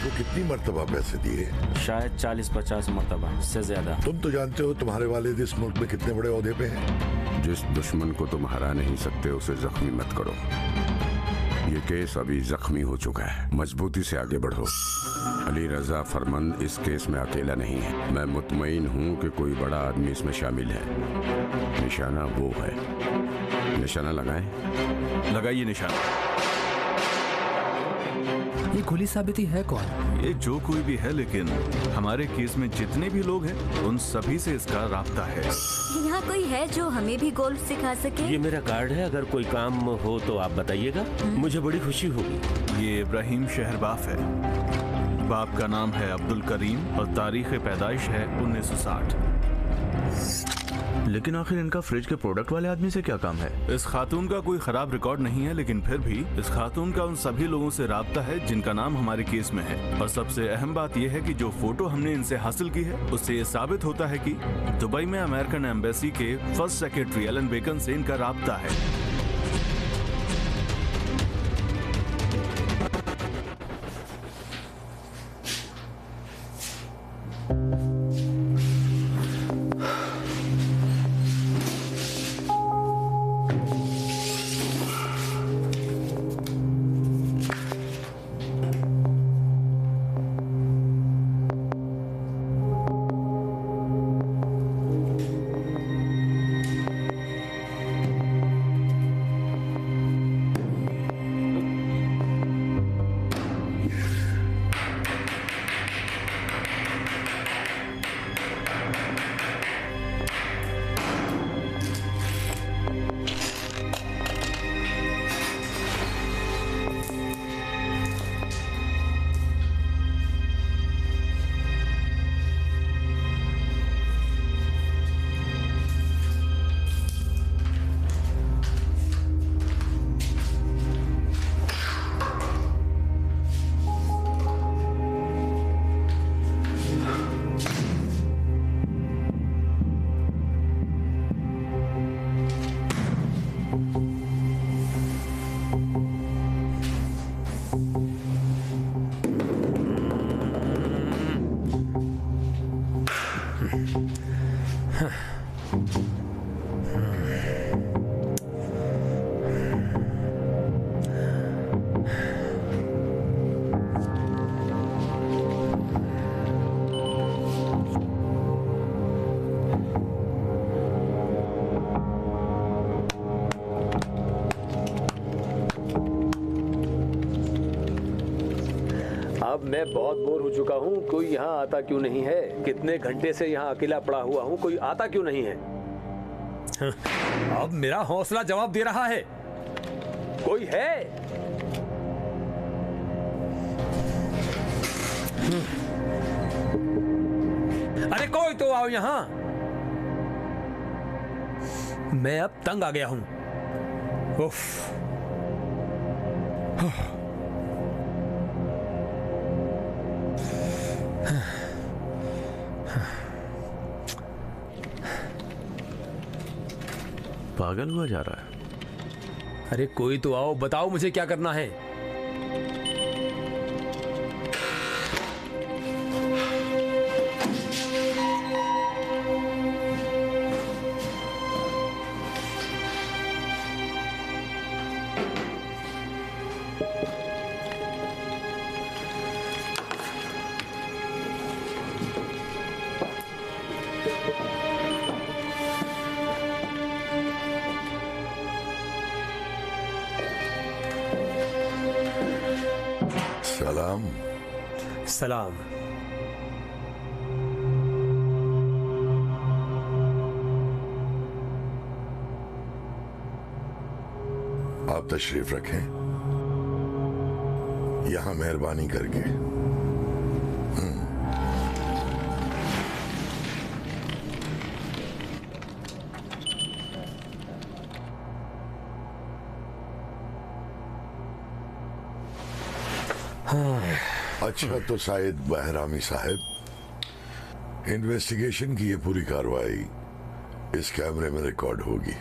को कितनी मर्तबा पैसे दिए? शायद 40-50 मरतबा से ज्यादा। तुम तो जानते हो तुम्हारे वालिद इस मुल्क में कितने बड़े ओहदे पे हैं। जिस दुश्मन को तुम हरा नहीं सकते उसे जख्मी मत करो। ये केस अभी जख्मी हो चुका है, मजबूती से आगे बढ़ो। अली रजा फरमंद इस केस में अकेला नहीं है। मैं मुतमईन हूँ कि कोई बड़ा आदमी इसमें शामिल है। निशाना वो है। निशाना लगाएं। लगाइए निशाना। ये खुली साबिती है कौन? ये जो कोई भी है, लेकिन हमारे केस में जितने भी लोग हैं उन सभी से इसका राब्ता है। यहाँ कोई है जो हमें भी गोल्फ सिखा सके? ये मेरा कार्ड है, अगर कोई काम हो तो आप बताइएगा, मुझे बड़ी खुशी होगी। ये इब्राहिम शहरबाफ है। बाप का नाम है अब्दुल करीम और तारीख पैदाइश है 1960। लेकिन आखिर इनका फ्रिज के प्रोडक्ट वाले आदमी से क्या काम है? इस खातून का कोई खराब रिकॉर्ड नहीं है, लेकिन फिर भी इस खातून का उन सभी लोगों से राब्ता है जिनका नाम हमारे केस में है। और सबसे अहम बात यह है कि जो फोटो हमने इनसे हासिल की है उससे ये साबित होता है कि दुबई में अमेरिकन एम्बेसी के फर्स्ट सेक्रेटरी एलन बेकन से इनका राब्ता है। मैं बहुत बोर हो चुका हूँ। कोई यहाँ आता क्यों नहीं है? कितने घंटे से यहाँ अकेला पड़ा हुआ हूँ, कोई आता क्यों नहीं है? अब मेरा हौसला जवाब दे रहा है। कोई है? अरे कोई तो आओ यहाँ। मैं अब तंग आ गया हूँ। उफ। पागल हुआ जा रहा है। अरे कोई तो आओ, बताओ मुझे क्या करना है। सलाम। सलाम। आप तशरीफ रखें, यहां मेहरबानी करके। अच्छा तो शायद बहरामी साहब, इन्वेस्टिगेशन की ये पूरी कार्रवाई इस कैमरे में रिकॉर्ड होगी।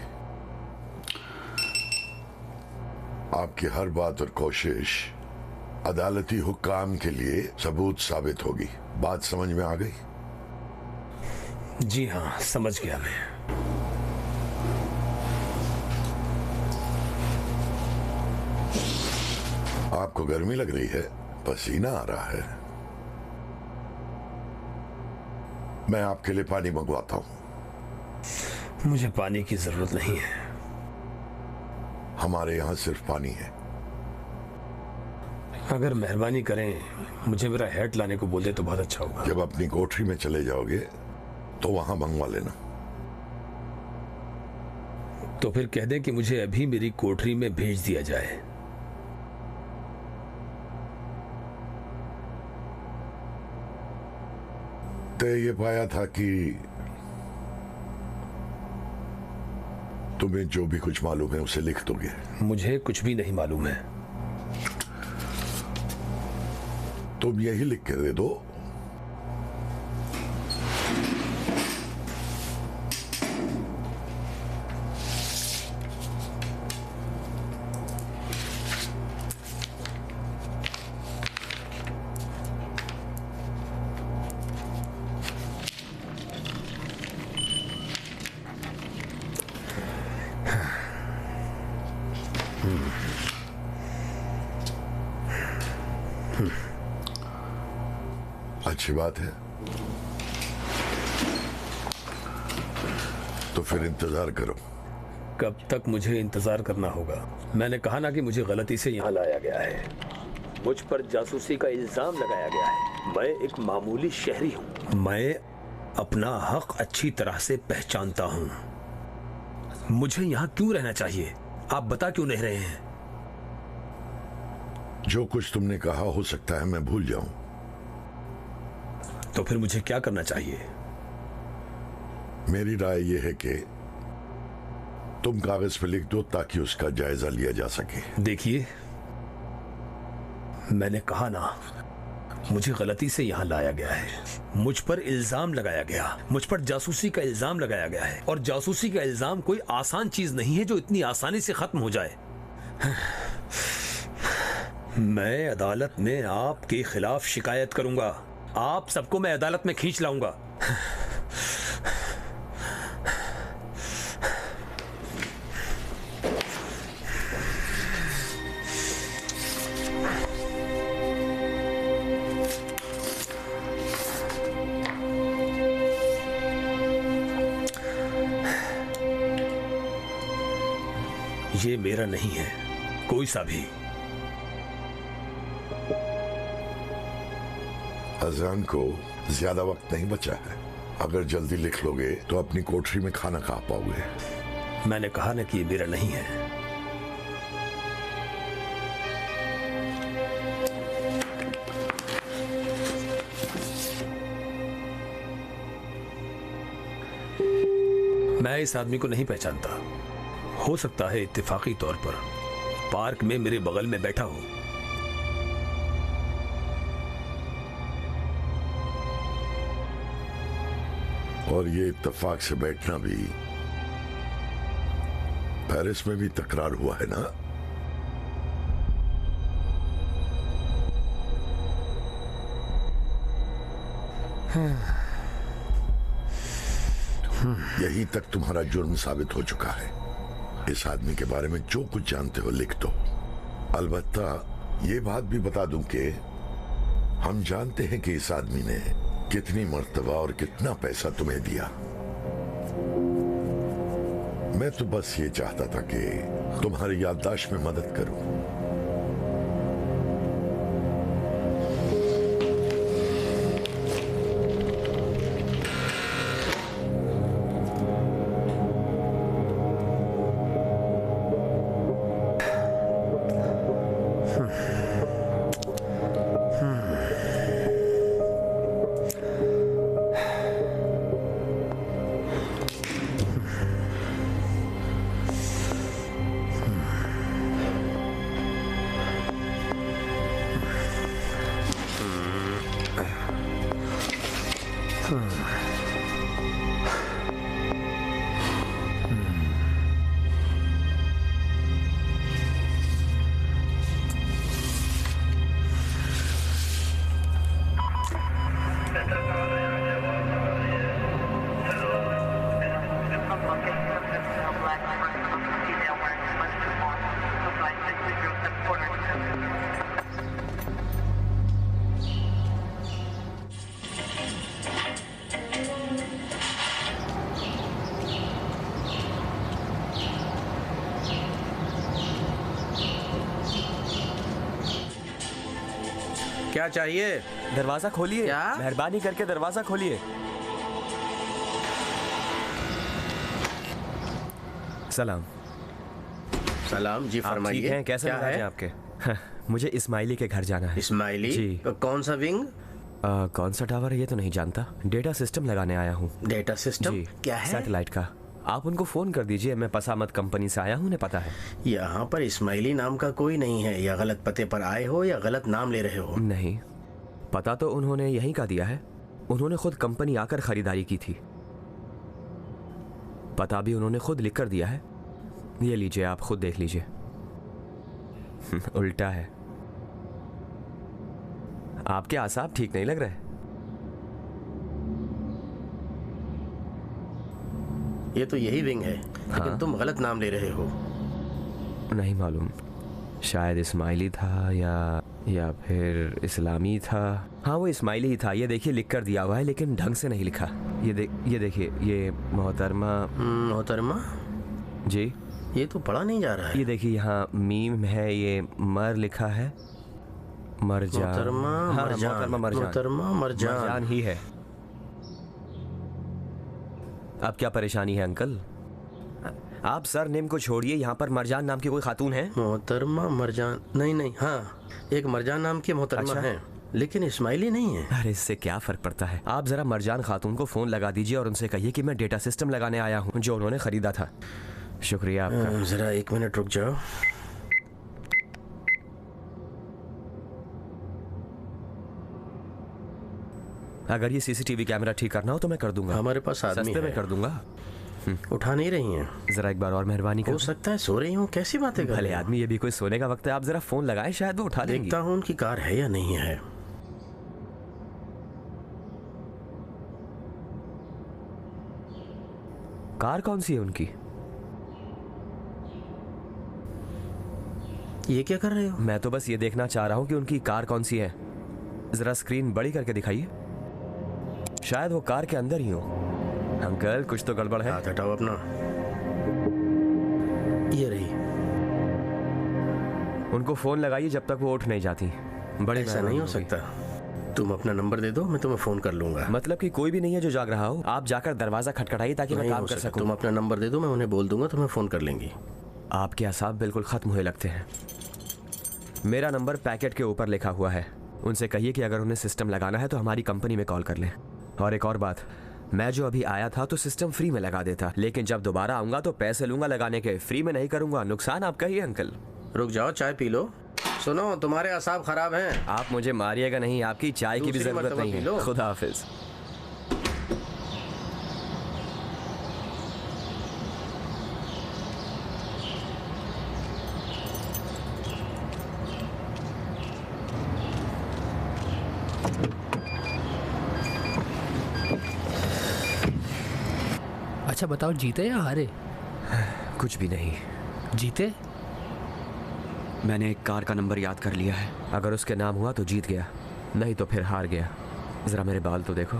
आपकी हर बात और कोशिश अदालती हुक्काम के लिए सबूत साबित होगी। बात समझ में आ गई? जी हाँ, समझ गया मैं। आपको गर्मी लग रही है, पसीना आ रहा है। मैं आपके लिए पानी मंगवाता हूं। मुझे पानी की जरूरत नहीं है। हमारे यहां सिर्फ पानी है। अगर मेहरबानी करें, मुझे मेरा हैट लाने को बोल दे तो बहुत अच्छा होगा। जब अपनी कोठरी में चले जाओगे तो वहां मंगवा लेना। तो फिर कह दे कि मुझे अभी मेरी कोठरी में भेज दिया जाए। तय ये पाया था कि तुम्हें जो भी कुछ मालूम है उसे लिख दोगे। मुझे कुछ भी नहीं मालूम है। तुम यही लिख के दे दो। अच्छी बात है, तो फिर इंतजार करो। कब तक मुझे इंतजार करना होगा? मैंने कहा ना कि मुझे गलती से यहाँ लाया गया है। मुझ पर जासूसी का इल्जाम लगाया गया है। मैं एक मामूली शहरी हूँ। मैं अपना हक अच्छी तरह से पहचानता हूँ। मुझे यहाँ क्यों रहना चाहिए? आप बता क्यों नहीं रहे हैं? जो कुछ तुमने कहा हो सकता है मैं भूल जाऊं। तो फिर मुझे क्या करना चाहिए? मेरी राय यह है कि तुम कागज पर लिख दो ताकि उसका जायजा लिया जा सके। देखिए, मैंने कहा ना, मुझे गलती से यहां लाया गया है। मुझ पर इल्जाम लगाया गया, मुझ पर जासूसी का इल्जाम लगाया गया है। और जासूसी का इल्जाम कोई आसान चीज नहीं है जो इतनी आसानी से खत्म हो जाए। मैं अदालत में आपके खिलाफ शिकायत करूंगा। आप सबको मैं अदालत में खींच लाऊंगा। ये मेरा नहीं है, कोई सा भी। अजान को ज्यादा वक्त नहीं बचा है। अगर जल्दी लिख लोगे तो अपनी कोठरी में खाना खा पाओगे। मैंने कहा ना कि ये मेरा नहीं है। मैं इस आदमी को नहीं पहचानता। हो सकता है इत्तेफाकी तौर पर पार्क में मेरे बगल में बैठा हो। और ये इत्तेफाक से बैठना भी पेरिस में भी तकरार हुआ है ना? यहीं तक तुम्हारा जुर्म साबित हो चुका है। इस आदमी के बारे में जो कुछ जानते हो लिख दो। अलबत्ता ये बात भी बता दूं कि हम जानते हैं कि इस आदमी ने कितनी मर्तबा और कितना पैसा तुम्हें दिया। मैं तो बस ये चाहता था कि तुम्हारी याददाश्त में मदद करूं। क्या चाहिए? दरवाजा खोलिए, क्या? मेहरबानी करके दरवाजा खोलिए। सलाम। सलाम जी, आप ठीक फरमाइए। हैं? कैसे क्या मिजाज है हैं आपके? मुझे इस्माइली के घर जाना है। इस्माइली? जी। कौन सा विंग? कौन सा टावर है ये तो नहीं जानता। डेटा सिस्टम लगाने आया हूँ। Data system? जी, क्या है? सैटेलाइट का। आप उनको फोन कर दीजिए, मैं पसामत कंपनी से आया हूँ, उन्हें पता है। यहाँ पर इस्माइली नाम का कोई नहीं है। या गलत पते पर आए हो या गलत नाम ले रहे हो। नहीं, पता तो उन्होंने यहीं का दिया है। उन्होंने खुद कंपनी आकर खरीदारी की थी। पता भी उन्होंने खुद लिख कर दिया है। ये लीजिए, आप खुद देख लीजिए। उल्टा है। आपके आसाब ठीक नहीं लग रहे। ये तो यही विंग है, लेकिन तुम गलत नाम ले रहे हो। नहीं मालूम, शायद इस्माइली था या फिर इस्लामी था। हाँ, वो इस्माइली ही था। ये देखिए लिख कर दिया हुआ है, लेकिन ढंग से नहीं लिखा। ये देखिए, ये मोहतरमा। मोहतरमा? जी। ये तो पढ़ा नहीं जा रहा है। ये देखिए, यहाँ मीम है, ये मर लिखा है। मरजान। मोहतरमा मरजान। मोहतरमा मरजान ही है। अब क्या परेशानी है अंकल? आप सर नेम को छोड़िए, यहाँ पर मरजान नाम की कोई खातून है? मोहतरमा मरजान? नहीं, हाँ, एक मरजान नाम की मोहतरमा अच्छा। है, लेकिन इस्माइली नहीं है। अरे इससे क्या फर्क पड़ता है? आप जरा मरजान खातून को फोन लगा दीजिए और उनसे कहिए कि मैं डेटा सिस्टम लगाने आया हूँ जो उन्होंने खरीदा था। शुक्रिया आपका। जरा 1 मिनट रुक जाओ। अगर ये सीसीटीवी कैमरा ठीक करना हो तो मैं कर दूंगा। हमारे पास आदमी सस्ते में है। कर दूंगा। उठा नहीं रही हैं। जरा एक बार और मेहरबानी हो कर। सकता है सो रही हूँ। कैसी बातें कर भले रही हो? आदमी, ये भी कोई सोने का वक्त है। आप जरा फोन लगाएं, शायद वो उठा लेंगी। देखता हूँ उनकी कार है या नहीं है। कार कौन सी है उनकी? ये क्या कर रहे हो? मैं तो बस ये देखना चाह रहा हूँ कि उनकी कार कौन सी है। जरा स्क्रीन बड़ी करके दिखाइए। शायद वो कार के अंदर ही हो। अंकल, कुछ तो गड़बड़ है। हाथ हटाओ अपना। ये रही। उनको फोन लगाइए जब तक वो उठ नहीं जाती। बड़ी ऐसा नहीं हो सकता। तुम अपना नंबर दे दो, मैं तुम्हें फोन कर लूंगा। मतलब कि कोई भी नहीं है जो जाग रहा हो? आप जाकर दरवाजा खटखटाइए ताकि मैं नहीं काम हो कर सकता। सकूं। तुम अपना नंबर दे दो, मैं उन्हें बोल दूंगा, तुम्हें फोन कर लेंगी। आपके असाब बिल्कुल खत्म हुए लगते हैं। मेरा नंबर पैकेट के ऊपर लिखा हुआ है। उनसे कहिए कि अगर उन्हें सिस्टम लगाना है तो हमारी कंपनी में कॉल कर लें। और एक और बात, मैं जो अभी आया था तो सिस्टम फ्री में लगा देता, लेकिन जब दोबारा आऊंगा तो पैसे लूंगा लगाने के। फ्री में नहीं करूंगा। नुकसान आपका ही है अंकल। रुक जाओ, चाय पी लो। सुनो, तुम्हारे असाब खराब हैं। आप मुझे मारिएगा नहीं, आपकी चाय की भी दूसरी जरूरत मर्तबा नहीं पी है। लो। खुदा हाफिज। अच्छा बताओ, जीते या हारे? कुछ भी नहीं। जीते? मैंने एक कार का नंबर याद कर लिया है। अगर उसके नाम हुआ तो जीत गया, नहीं तो फिर हार गया। जरा मेरे बाल तो देखो।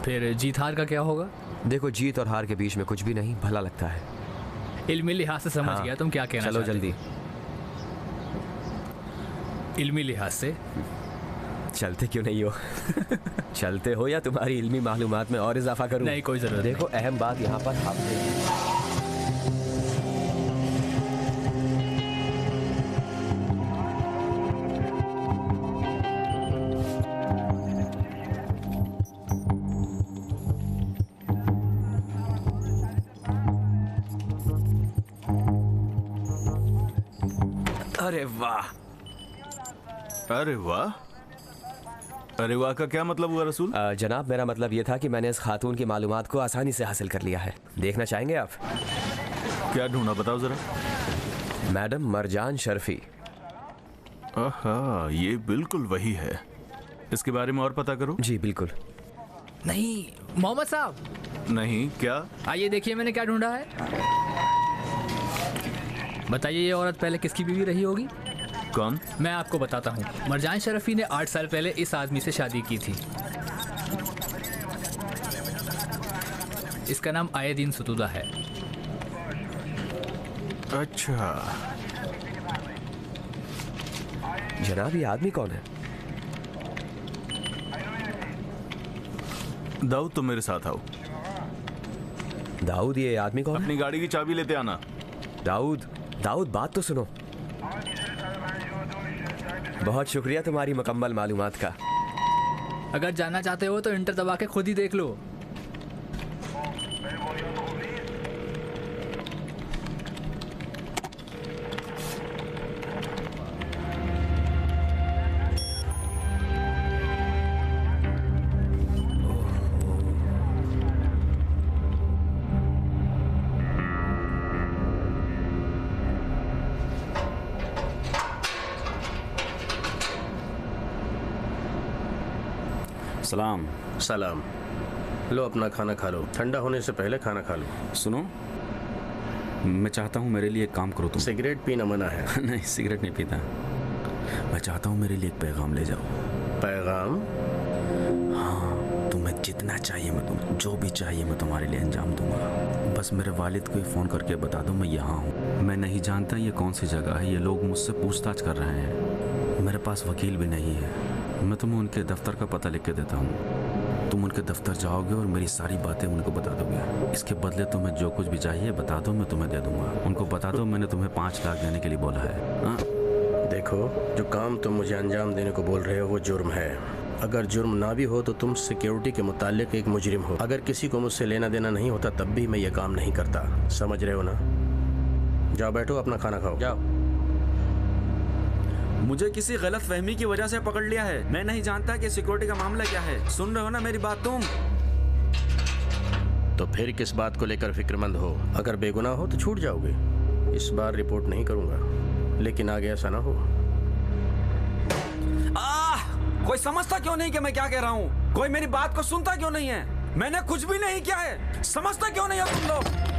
फिर जीत हार का क्या होगा? देखो, जीत और हार के बीच में कुछ भी नहीं, भला लगता है। इल्मी लिहाज से समझ गया तुम क्या कहना चलो चाहते जल्दी। इल्मी लिहाज से चलते क्यों नहीं हो? चलते हो या तुम्हारी इल्मी मालूमात में और इजाफा करूं? नहीं, कोई जरूरत देखो, अहम बात यहाँ पर आपने। अरे वाह, अरे वाह, अरे वाह का क्या मतलब हुआ रसूल? जनाब, मेरा मतलब ये था कि मैंने इस खातून की मालूमात को आसानी से हासिल कर लिया है। देखना चाहेंगे आप? क्या ढूंढा, बताओ जरा। मैडम मरजान शर्फी। आहा, ये बिल्कुल वही है। इसके बारे में और पता करो। जी बिल्कुल। नहीं मोहम्मद साहब। नहीं, क्या? आइए देखिए मैंने क्या ढूंढा है। बताइए, ये औरत पहले किसकी बीवी रही होगी? कौन? मैं आपको बताता हूँ। मरजान शरफी ने 8 साल पहले इस आदमी से शादी की थी। इसका नाम आयदीन सतूदा है। अच्छा। जनाब, ये आदमी कौन है? दाऊद तुम मेरे साथ आओ। दाऊद, ये आदमी कौन है? अपनी गाड़ी की चाबी लेते आना। दाऊद, दाऊद बात तो सुनो। बहुत शुक्रिया तुम्हारी मुकम्मल मालूमात का। अगर जानना चाहते हो तो इंटर दबा के खुद ही देख लो। सलाम। सलाम। लो अपना खाना खा लो, ठंडा होने से पहले खाना खा लो। सुनो, मैं चाहता हूँ मेरे लिए एक काम करो तुम। सिगरेट पीना मना है। नहीं, सिगरेट नहीं पीता। मैं चाहता हूँ मेरे लिए एक पैगाम ले जाओ। पैगाम? हाँ, तुम्हें जितना चाहिए मैं तुम जो भी चाहिए मैं तुम्हारे लिए अंजाम दूंगा। बस मेरे वालिद को फ़ोन करके बता दो मैं यहाँ हूँ। मैं नहीं जानता ये कौन सी जगह है, ये लोग मुझसे पूछताछ कर रहे हैं। मेरे पास वकील भी नहीं है। मैं तुम्हें उनके दफ्तर का पता लिख के देता हूँ। तुम उनके दफ्तर जाओगे और मेरी सारी बातें उनको बता दोगे। इसके बदले तुम्हें जो कुछ भी चाहिए बता दो, मैं तुम्हें दे दूंगा। उनको बता दो मैंने तुम्हें 5 लाख देने के लिए बोला है। हाँ? देखो, जो काम तुम मुझे अंजाम देने को बोल रहे हो वो जुर्म है। अगर जुर्म ना भी हो तो तुम सिक्योरिटी के मुतालिक एक मुजरिम हो। अगर किसी को मुझसे लेना देना नहीं होता तब भी मैं ये काम नहीं करता। समझ रहे हो ना? जाओ बैठो, अपना खाना खाओ, जाओ। मुझे किसी गलत फहमी की वजह से पकड़ लिया है। मैं नहीं जानता कि सिक्योरिटी का मामला क्या है। सुन रहे हो ना मेरी बात तुम? तो फिर किस बात को लेकर फिक्रमंद हो? अगर बेगुनाह हो तो छूट जाओगे। इस बार रिपोर्ट नहीं करूंगा, लेकिन आगे ऐसा ना हो। कोई समझता क्यों नहीं कि मैं क्या कह रहा हूँ? कोई मेरी बात को सुनता क्यों नहीं है? मैंने कुछ भी नहीं किया है। समझता क्यों नहीं हो तुम लोग?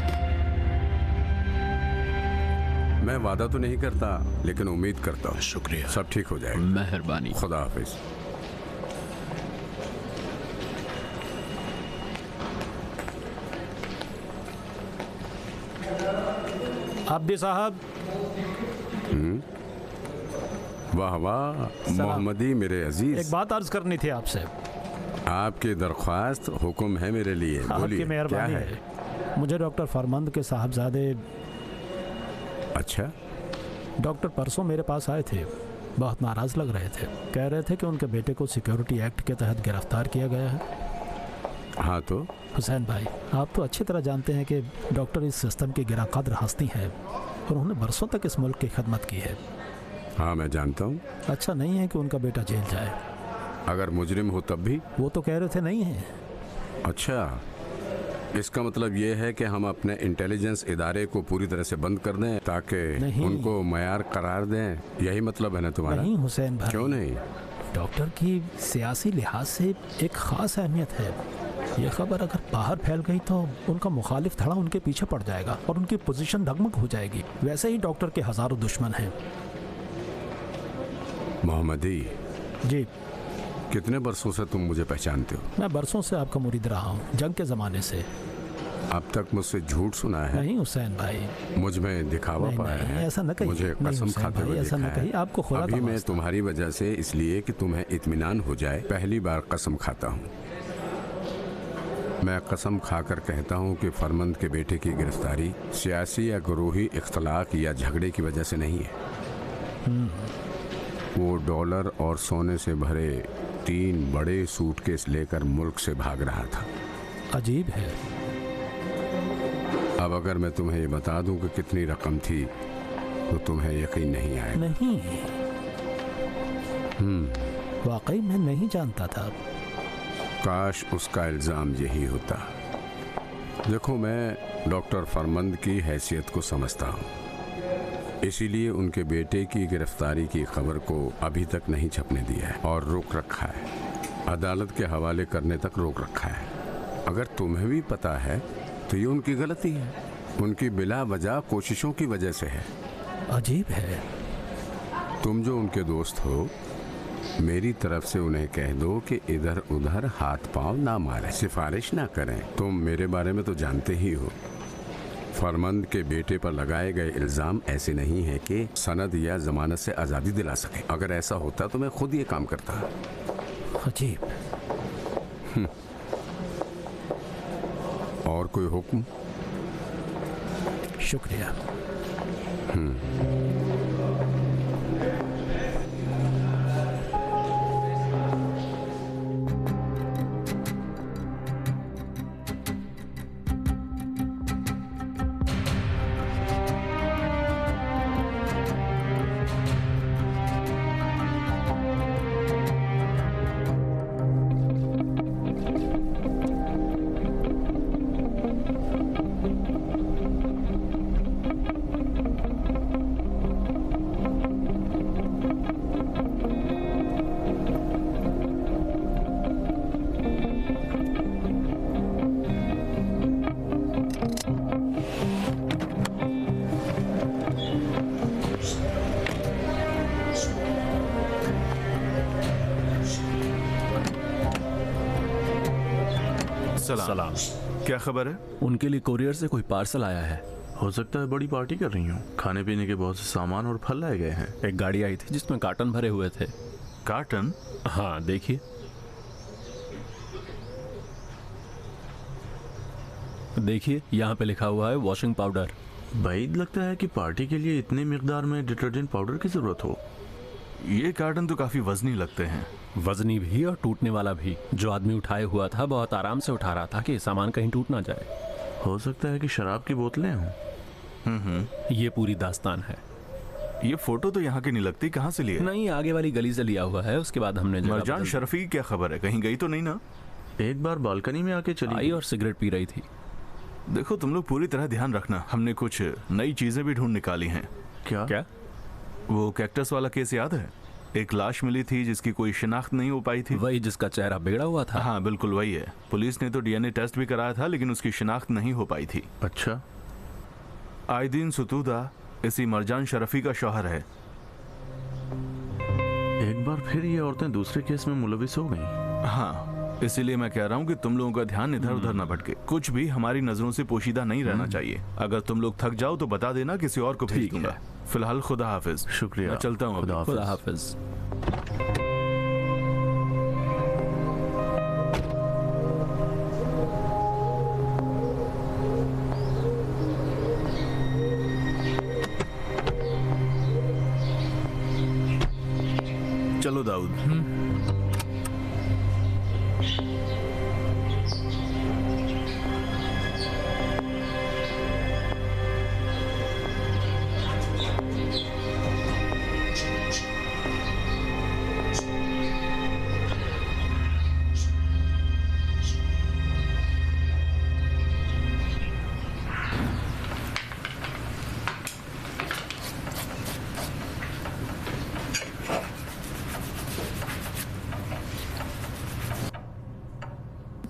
मैं वादा तो नहीं करता, लेकिन उम्मीद करता हूँ। शुक्रिया। सब ठीक हो जाएगा। मेहरबानी। खुदा हाफिज। आब्दी साहब। वाह वाह मोहम्मदी मेरे अजीज। एक बात अर्ज करनी थी आपसे। आपकी दरख्वास्त हुक्म है मेरे लिए। आपकी मेहरबानी है। मुझे डॉक्टर फरमंद के साहबजादे। अच्छा। डॉक्टर परसों मेरे पास आए थे, बहुत नाराज लग रहे थे। कह रहे थे कि उनके बेटे को सिक्योरिटी एक्ट के तहत गिरफ्तार किया गया है। हाँ तो हुसैन भाई, आप तो अच्छी तरह जानते हैं कि डॉक्टर इस सिस्टम की गिरा कद्र हस्ती हैं और उन्होंने बरसों तक इस मुल्क की खिदमत की है। हाँ मैं जानता हूँ। अच्छा नहीं है कि उनका बेटा जेल जाए। अगर मुजरिम हो तब भी? वो तो कह रहे थे नहीं है। अच्छा, इसका मतलब ये है कि हम अपने इंटेलिजेंस इदारे को पूरी तरह से बंद कर दें ताकि उनको मयार करार दें। यही मतलब है ना तुम्हारा? नहीं हुसैन भाई। क्यों नहीं? डॉक्टर की सियासी लिहाज से एक खास अहमियत है। ये खबर अगर बाहर फैल गई तो उनका मुखालिफ धड़ा उनके पीछे पड़ जाएगा और उनकी पोजीशन डगमग हो जाएगी। वैसे ही डॉक्टर के हजारों दुश्मन हैं। मोहम्मदी जी। कितने बरसों से तुम मुझे पहचानते हो? मैं बरसों से आपका मुरीद रहा हूँ, जंग के ज़माने से। अब तक मुझसे झूठ सुना है? नहीं हुसैन भाई। मुझ में दिखावा पाया है? ऐसा न कहिए। मुझे कसम खाते हुए ऐसा न कहिए। आपको खुदा अभी मैं तुम्हारी वजह से, इसलिए कि तुम्हें इत्मीनान हो जाए, पहली बार कसम खाता हूँ। मैं कसम खाकर कहता हूँ कि फरमंद के बेटे की गिरफ्तारी सियासी या गुरूही इख्तलाफ या झगड़े की वजह से नहीं है। वो डॉलर और सोने से भरे 3 बड़े सूटकेस लेकर मुल्क से भाग रहा था। अजीब है। अब अगर मैं तुम्हें ये बता दूं कि कितनी रकम थी तो तुम्हें यकीन नहीं आएगा। नहीं। वाकई मैं नहीं जानता था। काश उसका इल्ज़ाम यही होता। देखो, मैं डॉक्टर फरमंद की हैसियत को समझता हूँ, इसीलिए उनके बेटे की गिरफ्तारी की खबर को अभी तक नहीं छपने दिया है और रोक रखा है। अदालत के हवाले करने तक रोक रखा है। अगर तुम्हें भी पता है तो ये उनकी गलती है। उनकी बिला वजह कोशिशों की वजह से है। अजीब है। तुम जो उनके दोस्त हो, मेरी तरफ से उन्हें कह दो कि इधर उधर हाथ पांव ना मारें, सिफारिश ना करें। तुम मेरे बारे में तो जानते ही हो। फरमंद के बेटे पर लगाए गए इल्ज़ाम ऐसे नहीं है कि सनद या जमानत से आज़ादी दिला सके। अगर ऐसा होता तो मैं खुद ये काम करता। अजीब। और कोई हुक्म? शुक्रिया। सलाम। क्या खबर है? उनके लिए कोरियर से कोई पार्सल आया है। हो सकता है बड़ी पार्टी कर रही हूँ। खाने पीने के बहुत से सामान और फल लाए गए हैं। एक गाड़ी आई थी जिसमें कार्टन भरे हुए थे। कार्टन? हाँ, देखिए। देखिए, यहाँ पे लिखा हुआ है वॉशिंग पाउडर। बैद लगता है कि पार्टी के लिए इतने मिकदार में डिटर्जेंट पाउडर की जरूरत हो। ये कार्टन तो काफी वजनी लगते हैं। वजनी भी और टूटने वाला भी। जो आदमी उठाए हुआ था बहुत आराम से उठा रहा था कि सामान कहीं टूट ना जाए। हो सकता है कि शराब की बोतलें हों। ये पूरी दास्तान है। ये फोटो तो यहाँ की नहीं लगती। कहाँ से लिए? नहीं, आगे वाली गली से लिया हुआ है। उसके बाद हमने मरजान शरफी क्या खबर है? कहीं गई तो नहीं ना? एक बार बालकनी में आके चली आई और सिगरेट पी रही थी। देखो, तुम लोग पूरी तरह ध्यान रखना। हमने कुछ नई चीजें भी ढूंढ निकाली हैं। क्या? वो कैक्टस वाला केस याद है? एक लाश मिली थी जिसकी कोई शिनाख्त नहीं हो पाई थी। वही जिसका चेहरा बिगड़ा हुआ था? हाँ, बिल्कुल वही है। पुलिस ने तो डीएनए टेस्ट भी कराया था लेकिन उसकी शिनाख्त नहीं हो पाई थी। अच्छा। आइदीन सुतूदा इसी मरजान शरफी का शौहर है। एक बार फिर ये औरतें दूसरे केस में मुलविस हो गई। हाँ, इसीलिए मैं कह रहा हूँ कि तुम लोगों का ध्यान इधर उधर न भटके। कुछ भी हमारी नजरों से पोशीदा नहीं रहना चाहिए। अगर तुम लोग थक जाओ तो बता देना, किसी और को भेज दूंगा। फिलहाल खुदा हाफिज। शुक्रिया। मैं चलता हूँ। खुदा हाफिज। चलो दाऊद।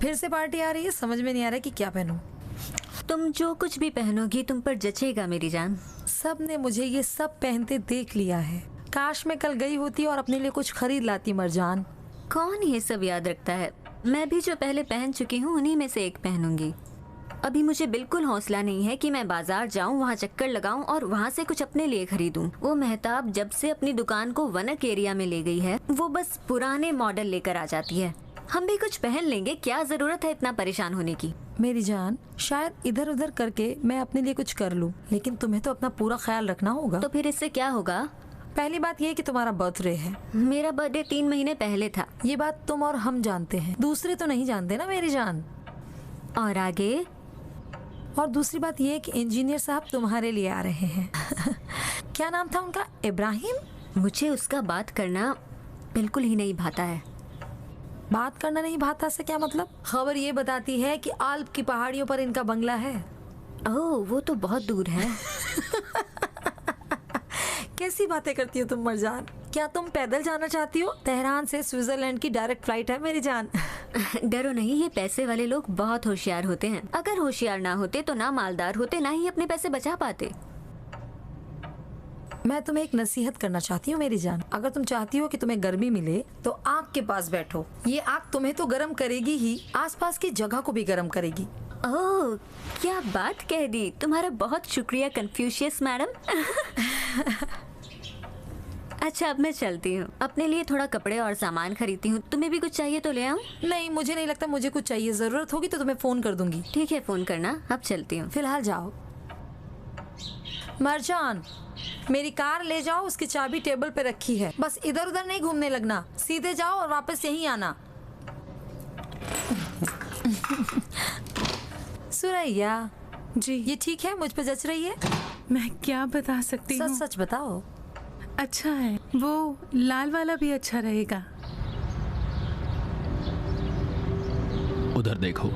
फिर से पार्टी आ रही है। समझ में नहीं आ रहा कि क्या पहनूं। तुम जो कुछ भी पहनोगी तुम पर जचेगा मेरी जान। सब ने मुझे ये सब पहनते देख लिया है। काश मैं कल गई होती और अपने लिए कुछ खरीद लाती मरजान। कौन ये सब याद रखता है? मैं भी जो पहले पहन चुकी हूँ उन्हीं में से एक पहनूंगी। अभी मुझे बिल्कुल हौसला नहीं है कि मैं बाजार जाऊं, वहाँ चक्कर लगाऊं और वहाँ से कुछ अपने लिए खरीदूं। वो मेहताब जब से अपनी दुकान को वनक एरिया में ले गई है वो बस पुराने मॉडल लेकर आ जाती है। हम भी कुछ पहन लेंगे, क्या जरूरत है इतना परेशान होने की। मेरी जान, शायद इधर उधर करके मैं अपने लिए कुछ कर लूं, लेकिन तुम्हें तो अपना पूरा ख्याल रखना होगा। तो फिर इससे क्या होगा? पहली बात ये कि तुम्हारा बर्थडे है। मेरा बर्थडे 3 महीने पहले था। ये बात तुम और हम जानते हैं, दूसरे तो नहीं जानते ना मेरी जान। और आगे? और दूसरी बात ये कि इंजीनियर साहब तुम्हारे लिए आ रहे हैं। क्या नाम था उनका? इब्राहिम। मुझे उसका बात करना बिल्कुल ही नहीं भाता है। बात करना नहीं भाता से क्या मतलब? खबर ये बताती है कि आल्प की पहाड़ियों पर इनका बंगला है। ओह, वो तो बहुत दूर है। कैसी बातें करती हो तुम मरजान? क्या तुम पैदल जाना चाहती हो? तेहरान से स्विट्जरलैंड की डायरेक्ट फ्लाइट है मेरी जान। डरो नहीं, ये पैसे वाले लोग बहुत होशियार होते हैं। अगर होशियार ना होते तो ना मालदार होते, ना ही अपने पैसे बचा पाते। मैं तुम्हें एक नसीहत करना चाहती हूँ मेरी जान। अगर तुम चाहती हो कि तुम्हें गर्मी मिले तो आग के पास बैठो। ये आग तुम्हें तो गर्म करेगी ही, आसपास की जगह को भी गर्म करेगी। ओह, क्या बात कह दी। तुम्हारा बहुत शुक्रिया कन्फ्यूशियस मैडम। अच्छा अब मैं चलती हूँ, अपने लिए थोड़ा कपड़े और सामान खरीदती हूँ। तुम्हें भी कुछ चाहिए तो ले आऊँ? नहीं, मुझे नहीं लगता मुझे कुछ चाहिए। जरूरत होगी तो तुम्हें फोन कर दूंगी। ठीक है, फोन करना। अब चलती हूँ। फिलहाल जाओ। मरजान, मेरी कार ले जाओ, उसकी चाबी टेबल पे रखी है। बस इधर उधर नहीं घूमने लगना, सीधे जाओ और वापस यहीं आना। सुरैया जी, ये ठीक है? मुझ पे जच रही है? मैं क्या बता सकती हूँ? सच सच बताओ। अच्छा है, वो लाल वाला भी अच्छा रहेगा। उधर देखो।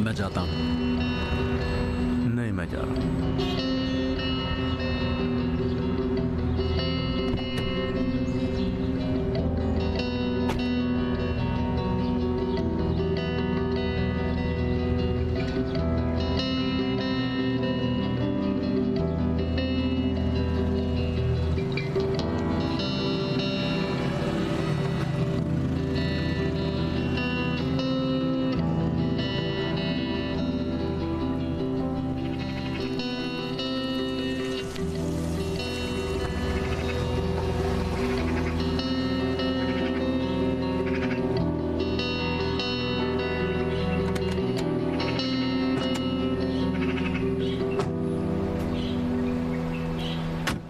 मैं जाता हूँ। नहीं, मैं जा रहा हूँ।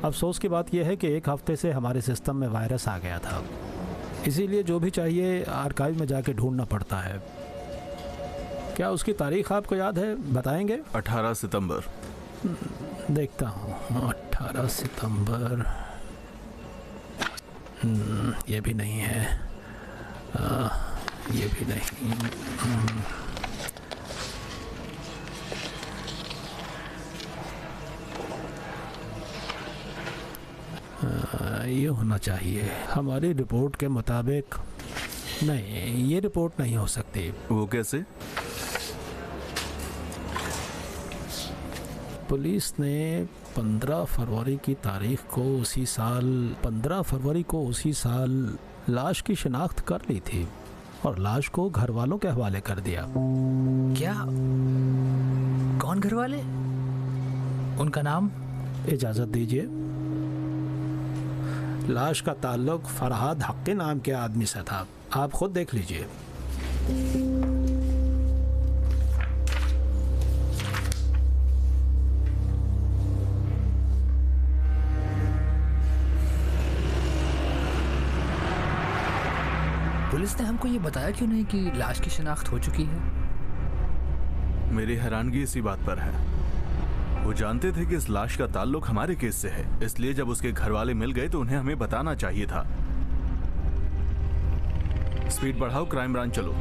अफसोस की बात यह है कि एक हफ्ते से हमारे सिस्टम में वायरस आ गया था, इसीलिए जो भी चाहिए आर्काइव में जाके ढूंढना पड़ता है। क्या उसकी तारीख आपको याद है? बताएंगे? 18 सितंबर। देखता हूँ। 18 सितंबर। ये भी नहीं है। ये भी नहीं। ये होना चाहिए। हमारी रिपोर्ट के मुताबिक नहीं, ये रिपोर्ट नहीं हो सकती। वो कैसे? पुलिस ने 15 फरवरी की तारीख को उसी साल लाश की शिनाख्त कर ली थी और लाश को घर वालों के हवाले कर दिया। क्या? कौन घर वाले? उनका नाम? इजाज़त दीजिए। लाश का ताल्लुक फरहाद हक्की नाम के आदमी से था, आप खुद देख लीजिए। पुलिस ने हमको ये बताया क्यों नहीं कि लाश की शिनाख्त हो चुकी है? मेरी हैरानगी इसी बात पर है। वो जानते थे कि इस लाश का ताल्लुक हमारे केस से है, इसलिए जब उसके घर वाले मिल गए तो उन्हें हमें बताना चाहिए था। स्पीड बढ़ाओ, क्राइम ब्रांच चलो।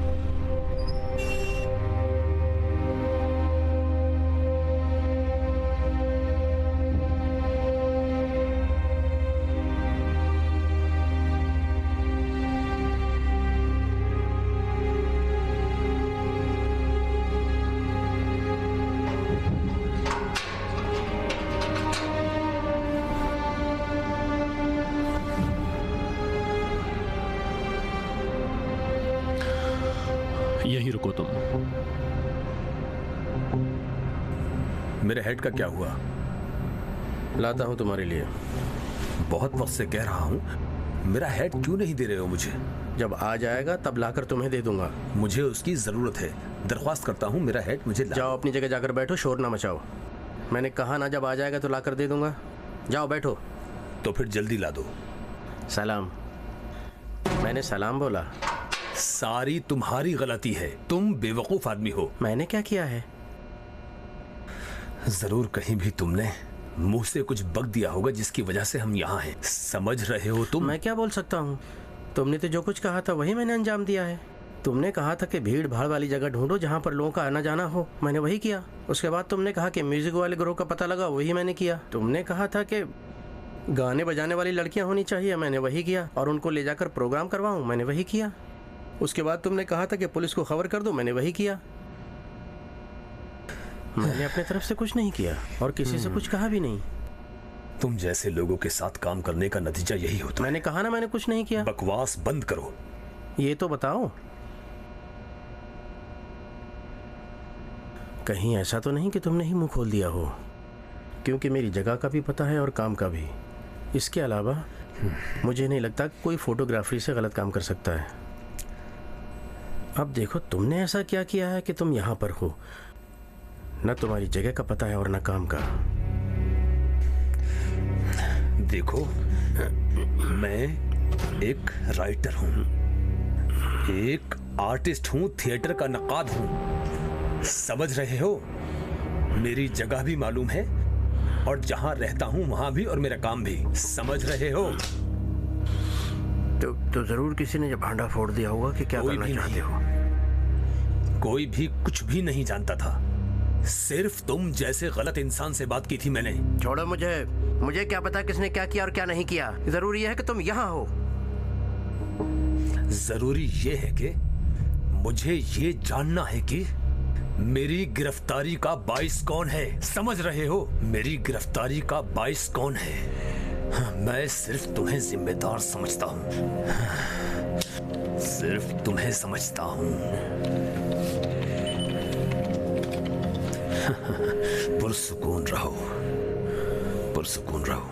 यहीं रुको तुम। मेरे हेड का क्या हुआ? लाता हूं तुम्हारे लिए। बहुत वक्त से कह रहा हूं, मेरा हेड क्यों नहीं दे रहे हो मुझे? जब आ जाएगा तब लाकर तुम्हें दे दूंगा। मुझे उसकी जरूरत है। दरख्वास्त करता हूं, मेरा हेड मुझे जाओ अपनी जगह जाकर बैठो, शोर ना मचाओ। मैंने कहा ना जब आ जाएगा तो लाकर दे दूंगा। जाओ बैठो। तो फिर जल्दी ला दो। सलाम। मैंने सलाम बोला। सारी तुम्हारी गलती है, तुम बेवकूफ आदमी हो। मैंने क्या किया है? जरूर कहीं भी तुमने मुंह से कुछ बक दिया होगा जिसकी वजह से हम यहाँ हैं। समझ रहे हो तुम? मैं क्या बोल सकता हूँ? तुमने तो जो कुछ कहा था वही मैंने अंजाम दिया है। तुमने कहा था कि भीड़ भाड़ वाली जगह ढूंढो जहाँ पर लोगों का आना जाना हो, मैंने वही किया। उसके बाद तुमने कहा कि म्यूजिक वाले ग्रोह का पता लगा, वही मैंने किया। तुमने कहा था कि गाने बजाने वाली लड़कियाँ होनी चाहिए, मैंने वही किया। और उनको ले जाकर प्रोग्राम करवाऊँ, मैंने वही किया। उसके बाद तुमने कहा था कि पुलिस को खबर कर दो, मैंने वही किया। मैंने अपने तरफ से कुछ नहीं किया और किसी से कुछ कहा भी नहीं। तुम जैसे लोगों के साथ काम करने का नतीजा यही होता है। मैंने कहा ना मैंने कुछ नहीं किया। बकवास बंद करो। ये तो बताओ कहीं ऐसा तो नहीं कि तुमने ही मुंह खोल दिया हो, क्योंकि मेरी जगह का भी पता है और काम का भी। इसके अलावा मुझे नहीं लगता कोई फोटोग्राफी से गलत काम कर सकता है। अब देखो, तुमने ऐसा क्या किया है कि तुम यहाँ पर हो? न तुम्हारी जगह का पता है और न काम का। देखो, मैं एक राइटर हूँ, एक आर्टिस्ट हूँ, थिएटर का नक्काद हूँ। समझ रहे हो? मेरी जगह भी मालूम है और जहाँ रहता हूँ वहाँ भी, और मेरा काम भी। समझ रहे हो? तो जरूर किसी ने जब भांडा फोड़ दिया होगा कि क्या करना चाहते हो। कोई भी कुछ भी नहीं जानता था, सिर्फ तुम जैसे गलत इंसान से बात की थी मैंने। छोड़ो मुझे क्या पता किसने क्या किया और क्या नहीं किया। जरूरी है कि तुम यहाँ हो। जरूरी ये है कि मुझे ये जानना है कि मेरी गिरफ्तारी का बाइस कौन है। समझ रहे हो? मेरी गिरफ्तारी का बाइस कौन है? मैं सिर्फ तुम्हें जिम्मेदार समझता हूँ, सिर्फ तुम्हें समझता हूँ। पुरसुकून रहो, पुरसुकून रहो,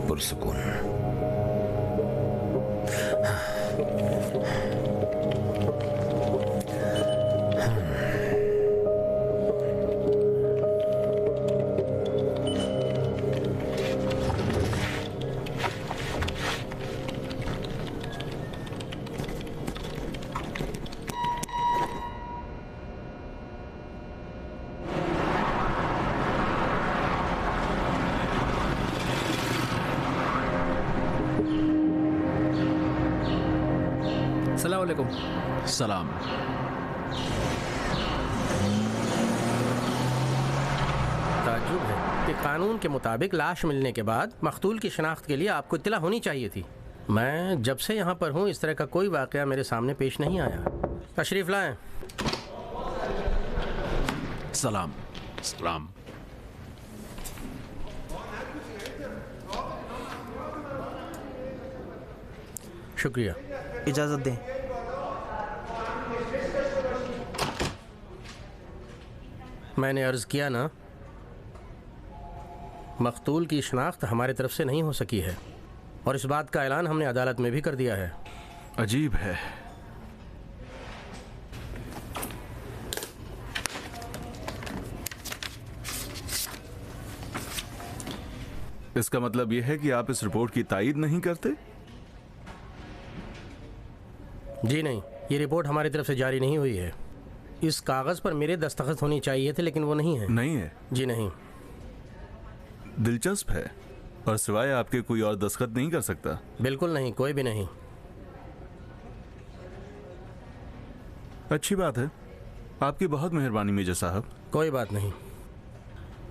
पुरसुकून। सलाम। ताज्जुब है कि कानून के मुताबिक लाश मिलने के बाद मकतूल की शनाख्त के लिए आपको इत्तला होनी चाहिए थी। मैं जब से यहाँ पर हूँ इस तरह का कोई वाकया मेरे सामने पेश नहीं आया। तशरीफ लाएं। सलाम। सलाम। शुक्रिया। इजाज़त दें। मैंने अर्ज़ किया ना, मकतूल की शनाख्त हमारी तरफ से नहीं हो सकी है और इस बात का ऐलान हमने अदालत में भी कर दिया है। अजीब है। इसका मतलब यह है कि आप इस रिपोर्ट की तायीद नहीं करते? जी नहीं, ये रिपोर्ट हमारी तरफ से जारी नहीं हुई है। इस कागज़ पर मेरे दस्तखत होनी चाहिए थे, लेकिन वो नहीं है। नहीं है? जी नहीं। दिलचस्प है। और सिवाय आपके कोई और दस्तखत नहीं कर सकता? बिल्कुल नहीं, कोई भी नहीं। अच्छी बात है, आपकी बहुत मेहरबानी मेजर साहब। कोई बात नहीं।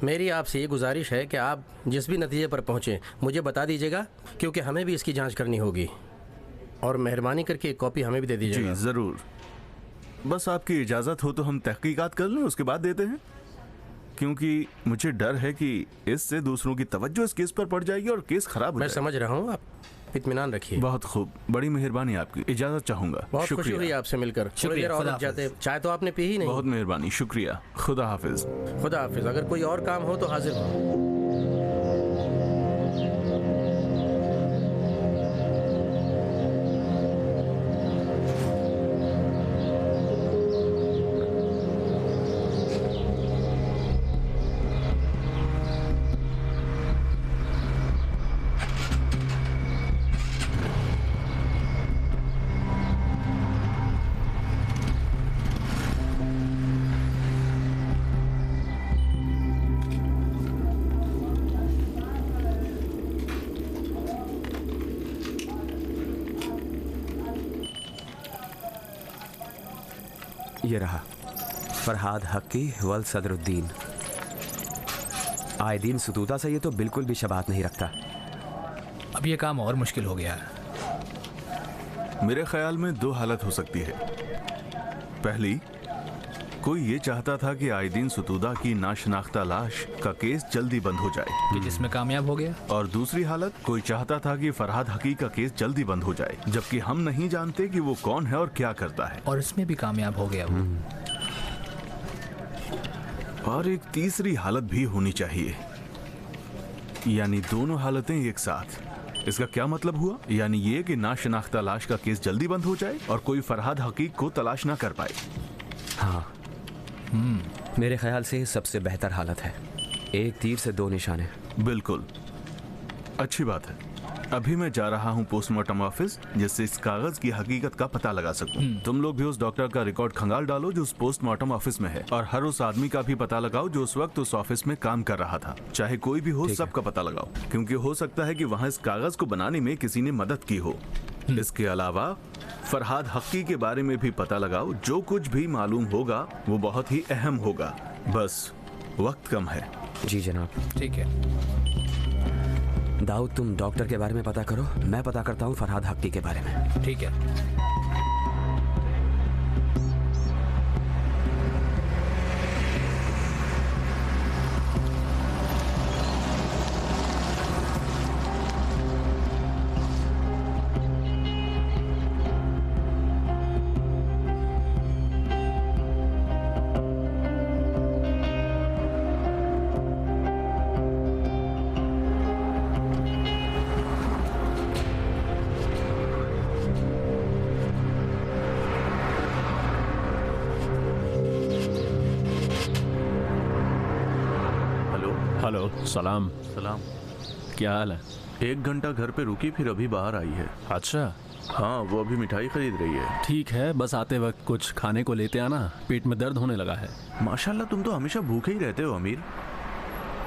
मेरी आपसे ये गुजारिश है कि आप जिस भी नतीजे पर पहुँचें मुझे बता दीजिएगा, क्योंकि हमें भी इसकी जांच करनी होगी। और मेहरबानी करके एक कॉपी हमें भी दे दीजिएगा। जी ज़रूर। बस आपकी इजाज़त हो तो हम तहकीकात कर लें, उसके बाद देते हैं, क्योंकि मुझे डर है कि इससे दूसरों की तवज्जो इस केस पर पड़ जाएगी और केस खराब हो जाएगा। मैं समझ रहा हूँ, आप इत्मीनान रखिए। बहुत खूब, बड़ी मेहरबानी आपकी। इजाज़त चाहूँगा। बहुत खुशी हुई आपसे मिलकर। शुक्रिया। और जाते चाय तो आपने पी ही नहीं। बहुत मेहरबानी, शुक्रिया। खुदा हाफिज। खुदा हाफिज। अगर कोई और काम हो तो हाजिर हो। ये रहा फरहाद हक्की वल सदरुद्दीन। आए दिन सुतूता से ये तो बिल्कुल भी शबात नहीं रखता। अब ये काम और मुश्किल हो गया है। मेरे ख्याल में दो हालत हो सकती है। पहली, कोई ये चाहता था कि आइदीन सतूदा की नाशनाख्ता लाश का केस जल्दी बंद हो जाए, कि जिसमें कामयाब हो गया। और दूसरी हालत, कोई चाहता था कि फरहाद हकी का केस जल्दी बंद हो जाए, जबकि हम नहीं जानते कि वो कौन है और क्या करता है। और इसमें भी कामयाब हो गया वो। और एक तीसरी हालत भी होनी चाहिए, यानी दोनों हालतें एक साथ। इसका क्या मतलब हुआ? यानी ये कि नाशनाख्ता लाश का केस जल्दी बंद हो जाए और कोई फरहाद हकीक को तलाश ना कर पाए। हाँ, मेरे ख्याल से सबसे बेहतर हालत है। एक तीर से दो निशाने। बिल्कुल, अच्छी बात है। अभी मैं जा रहा हूँ पोस्टमार्टम ऑफिस, जिससे इस कागज की हकीकत का पता लगा सकूं। तुम लोग भी उस डॉक्टर का रिकॉर्ड खंगाल डालो जो उस पोस्टमार्टम ऑफिस में है, और हर उस आदमी का भी पता लगाओ जो उस वक्त उस ऑफिस में काम कर रहा था। चाहे कोई भी हो, सबका पता लगाओ, क्योंकि हो सकता है कि वहाँ इस कागज को बनाने में किसी ने मदद की हो। इसके अलावा फरहाद हकी के बारे में भी पता लगाओ। जो कुछ भी मालूम होगा वो बहुत ही अहम होगा। बस वक्त कम है। जी जनाब। ठीक है दाऊद, तुम डॉक्टर के बारे में पता करो, मैं पता करता हूँ फरहाद हकी के बारे में। ठीक है। सलाम। सलाम। क्या हाल है? 1 घंटा घर पे रुकी, फिर अभी बाहर आई है। अच्छा। हाँ, वो अभी मिठाई खरीद रही है। ठीक है, बस आते वक्त कुछ खाने को लेते आना, पेट में दर्द होने लगा है। माशाल्लाह, तुम तो हमेशा भूखे ही रहते हो अमीर।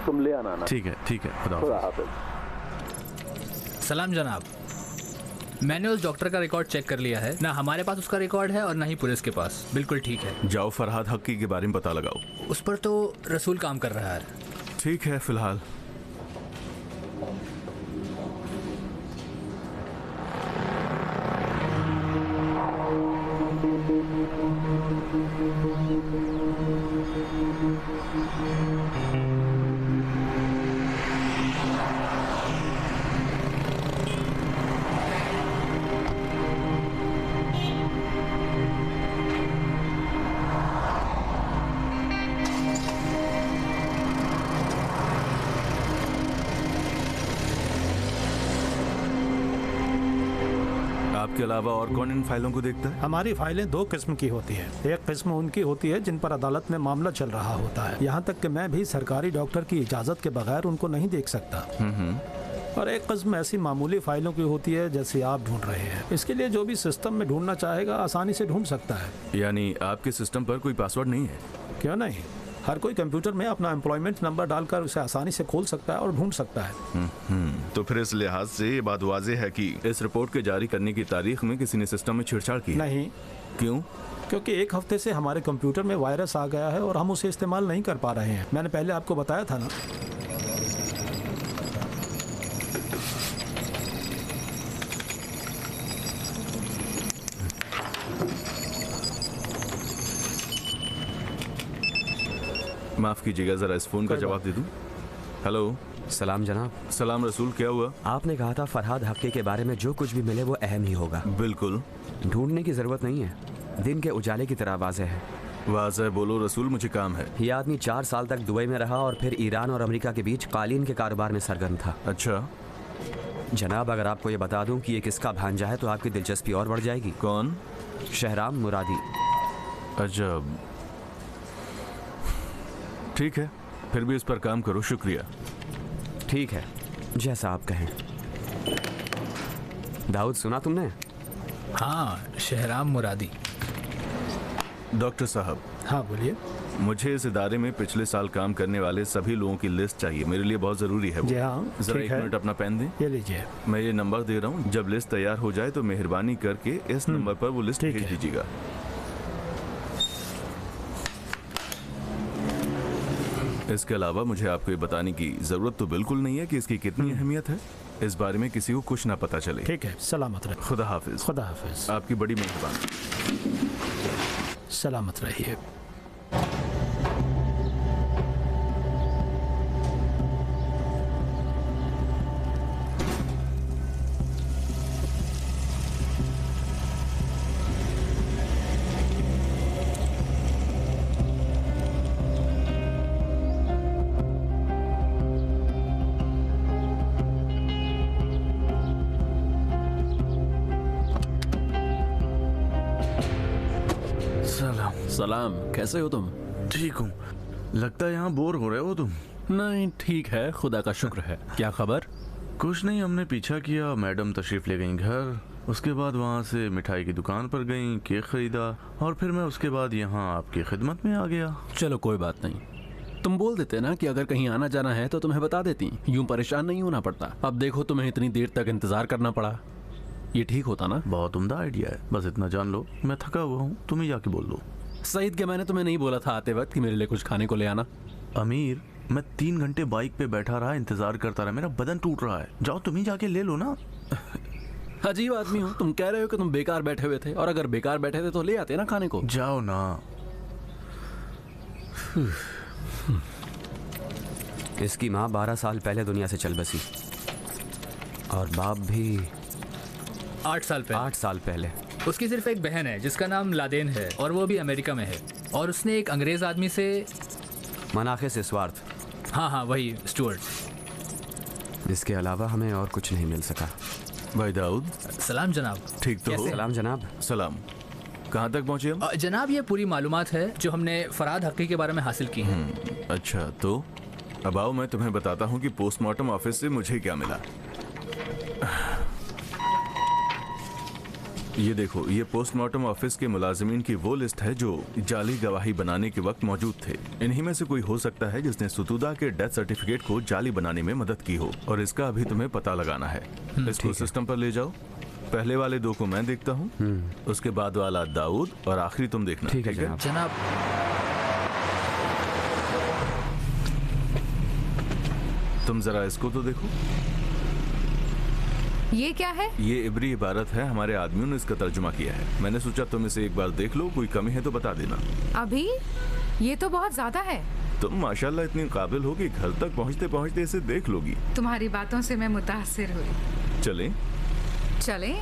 तुम ले आना ना। ठीक है, ठीक है। खुदा हाफिज। सलाम जनाब, मैंने उस डॉक्टर का रिकॉर्ड चेक कर लिया है। ना हमारे पास उसका रिकॉर्ड है और ना ही पुलिस के पास। बिल्कुल ठीक है। जाओ फरहाद हकी के बारे में पता लगाओ। उस पर तो रसूल काम कर रहा है। ठीक है, फिलहाल के अलावा और कौन इन फाइलों को देखता है? हमारी फाइलें 2 किस्म की होती हैं। एक किस्म उनकी होती है जिन पर अदालत में मामला चल रहा होता है, यहाँ तक कि मैं भी सरकारी डॉक्टर की इजाज़त के बगैर उनको नहीं देख सकता। और एक किस्म ऐसी मामूली फाइलों की होती है जैसे आप ढूंढ रहे हैं। इसके लिए जो भी सिस्टम में ढूंढना चाहेगा आसानी से ढूंढ सकता है। यानी आपके सिस्टम पर कोई पासवर्ड नहीं है? क्यों नहीं, हर कोई कंप्यूटर में अपना एम्प्लॉयमेंट नंबर डालकर उसे आसानी से खोल सकता है और ढूंढ सकता है। तो फिर इस लिहाज से ये बात वाज़ेह है कि इस रिपोर्ट के जारी करने की तारीख में किसी ने सिस्टम में छेड़छाड़ की? नहीं। क्यों? क्योंकि 1 हफ्ते से हमारे कंप्यूटर में वायरस आ गया है और हम उसे इस्तेमाल नहीं कर पा रहे हैं। मैंने पहले आपको बताया था ना। माफ कीजिएगा, जरा इस फोन का जवाब दे दूं। हेलो। सलाम जनाब। सलाम रसूल, क्या हुआ? आपने कहा था फरहाद हकी के बारे में जो कुछ भी मिले वो अहम ही होगा। बिल्कुल। ढूंढने की जरूरत नहीं है, दिन के उजाले की तरह वाज़ेह है। वाज़ेह बोलो रसूल, मुझे काम है। ये आदमी 4 साल तक दुबई में रहा और फिर ईरान और अमेरिका के बीच कालीन के कारोबार में सरगर्म था। अच्छा जनाब, अगर आपको ये बता दूं कि ये किसका भांजा है तो आपकी दिलचस्पी और बढ़ जाएगी। कौन? शहराम मुरादी। अजब। ठीक है, फिर भी इस पर काम करो। शुक्रिया। ठीक है, जैसा आप कहें। दाऊद, सुना तुमने? हाँ, शहराम मुरादी। डॉक्टर साहब। हाँ बोलिए। मुझे इस इदारे में पिछले साल काम करने वाले सभी लोगों की लिस्ट चाहिए, मेरे लिए बहुत जरूरी है वो। जी हाँ, जरा 1 मिनट अपना पेन दें। ये लीजिए। मैं ये नंबर दे रहा हूँ, जब लिस्ट तैयार हो जाए तो मेहरबानी करके इस नंबर पर वो लिस्ट भेज दीजिएगा। इसके अलावा मुझे आपको ये बताने की जरूरत तो बिल्कुल नहीं है कि इसकी कितनी अहमियत है। इस बारे में किसी को कुछ ना पता चले। ठीक है, सलामत रहिए। खुदा हाफिज। खुदा हाफिज। आपकी बड़ी मेहरबानी। सलामत रहिए। सलाम। सलाम, कैसे हो तुम? ठीक हूँ। लगता है यहाँ बोर हो रहे हो तुम। नहीं, ठीक है, खुदा का शुक्र है। क्या खबर? कुछ नहीं, हमने पीछा किया, मैडम तशरीफ ले गई घर, उसके बाद वहाँ से मिठाई की दुकान पर गई, केक खरीदा और फिर मैं उसके बाद यहाँ आपकी खिदमत में आ गया। चलो कोई बात नहीं, तुम बोल देते ना कि अगर कहीं आना जाना है तो तुम्हें बता देती, यूं परेशान नहीं होना पड़ता। अब देखो तुम्हें इतनी देर तक इंतजार करना पड़ा, ये ठीक होता ना? बहुत उम्दा आइडिया है, बस इतना जान लो मैं थका हुआ हूँ, तुम ही जाके बोल दो। सईद के मैंने तुम्हें नहीं बोला था आते वक्त कि मेरे लिए कुछ खाने को ले आना? अमीर, मैं 3 घंटे बाइक पे बैठा रहा, इंतजार करता रहा, मेरा बदन टूट रहा है, जाओ तुम ही जाके ले लो ना। अजीब आदमी हो तुम, कह रहे हो कि तुम बेकार बैठे हुए थे, और अगर बेकार बैठे थे तो ले आते ना खाने को। जाओ ना। इसकी माँ 12 साल पहले दुनिया से चल बसी और बाप भी 8 साल पहले। उसकी सिर्फ एक बहन है जिसका नाम लादेन है और वो भी अमेरिका में है, और उसने एक अंग्रेज आदमी से मनाखे से स्वार्थ। हाँ वही स्टुअर्ट। इसके अलावा हमें और कुछ नहीं मिल सका। भाई दाऊद। सलाम जनाब। ठीक तो हो? सलाम जनाब। सलाम। कहाँ तक पहुँचे हम? जनाब ये पूरी मालूमात है जो हमने फराद हक्की के बारे में हासिल की है। अच्छा, तो अब आओ मैं तुम्हें बताता हूँ कि पोस्टमार्टम ऑफिस से मुझे क्या मिला। ये देखो, ये पोस्टमार्टम ऑफिस के मुलाजिमीन की वो लिस्ट है जो जाली गवाही बनाने के वक्त मौजूद थे। इन्हीं में से कोई हो सकता है जिसने सुतुदा के डेथ सर्टिफिकेट को जाली बनाने में मदद की हो, और इसका अभी तुम्हें पता लगाना है। इसको सिस्टम पर ले जाओ। पहले वाले 2 को मैं देखता हूँ, उसके बाद वाला दाऊद, और आखिरी तुम देखना। ठीक है जनाब। तुम जरा इसको तो देखो। ये क्या है? ये इब्री इबारत है, हमारे आदमियों ने इसका तर्जुमा किया है। मैंने सोचा तुम इसे एक बार देख लो, कोई कमी है तो बता देना। अभी? ये तो बहुत ज्यादा है। तुम माशाल्लाह इतनी काबिल हो कि घर तक पहुंचते पहुंचते इसे देख लोगी। तुम्हारी बातों से मैं मुतासिर हुई। चलें? चलें?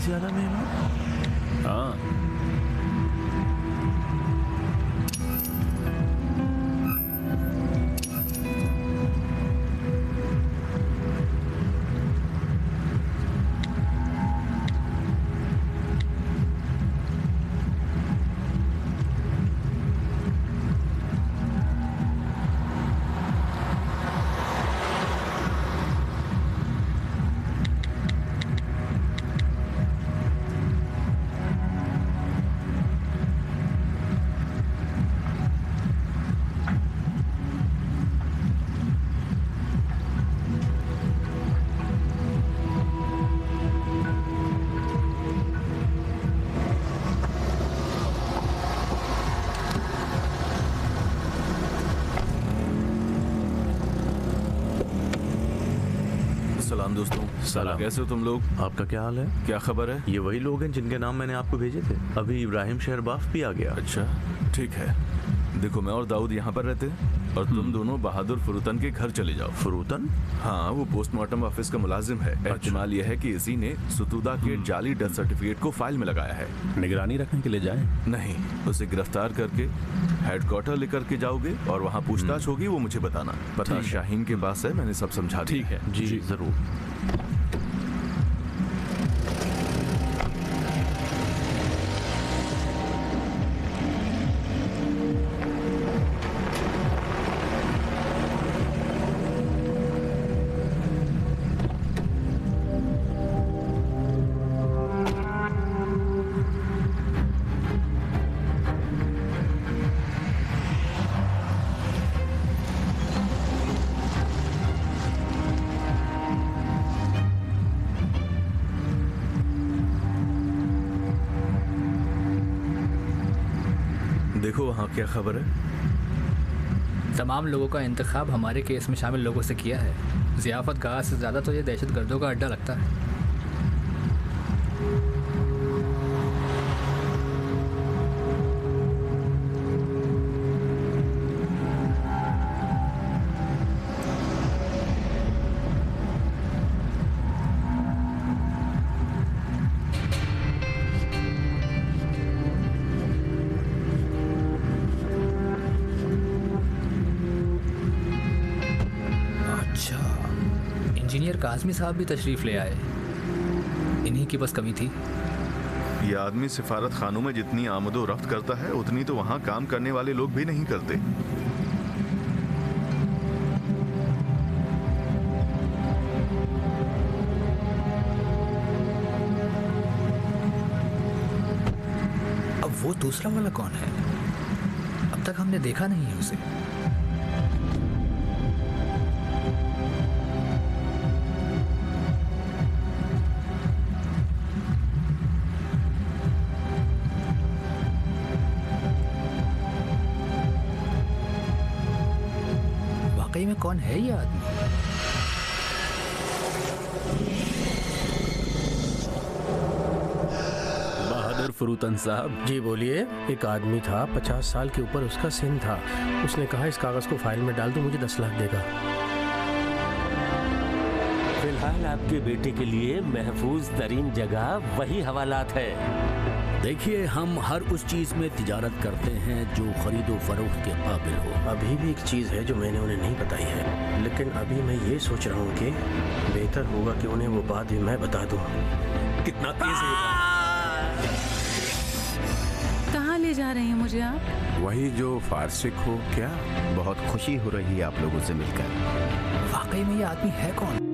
ज्यादा मेहमान? हाँ। सलाम दोस्तों। सलाम। कैसे हो तुम लोग? आपका क्या हाल है? क्या खबर है? ये वही लोग हैं जिनके नाम मैंने आपको भेजे थे। अभी इब्राहिम शहरबाफ भी आ गया। अच्छा, ठीक है। देखो, मैं और दाऊद यहाँ पर रहते हैं और तुम दोनों बहादुर फुरुतन के घर चले जाओ। फुरुतन? हाँ, वो पोस्टमार्टम ऑफिस का मुलाजिम है। एहतिमाल यह है कि इसी ने सुतुदा के जाली डेथ सर्टिफिकेट को फाइल में लगाया है। निगरानी रखने के लिए जाए? नहीं, उसे गिरफ्तार करके हेडक्वार्टर लेकर के जाओगे और वहाँ पूछताछ होगी, वो मुझे बताना। पता शाहीन के पास है, मैंने सब समझा दिया। ठीक है जी जरूर। देखो वहाँ क्या खबर है। तमाम लोगों का इंतखाब हमारे केस में शामिल लोगों से किया है। ज़ियाफत गाह से ज़्यादा तो ये दहशतगर्दों का अड्डा लगता है। इंजीनियर काज़मी साहब भी तशरीफ़ ले आए। इन्हीं की बस कमी थी। ये आदमी सिफारत खानों में जितनी आमदो रफ्त करता है उतनी तो वहाँ काम करने वाले लोग भी नहीं करते। अब वो दूसरा वाला कौन है? अब तक हमने देखा नहीं है उसे। में कौन है ये आदमी? बहादुर फरूतन साहब। जी बोलिए। एक आदमी था, 50 साल के ऊपर उसका सिन था। उसने कहा इस कागज को फाइल में डाल दो, मुझे 10 लाख देगा। फिलहाल आपके बेटे के लिए महफूज तरीन जगह वही हवालात है। देखिए, हम हर उस चीज में तिजारत करते हैं जो खरीदो फरोख्त के काबिल हो। अभी भी एक चीज है जो मैंने उन्हें नहीं बताई है, लेकिन अभी मैं ये सोच रहा हूँ कि बेहतर होगा कि उन्हें वो बात भी मैं बता दूँ। कितना तेज है। कहाँ ले जा रहे हैं मुझे आप? वही जो फारसिक हो क्या? बहुत खुशी हो रही है आप लोगों से मिलकर। वाकई में ये आदमी है कौन?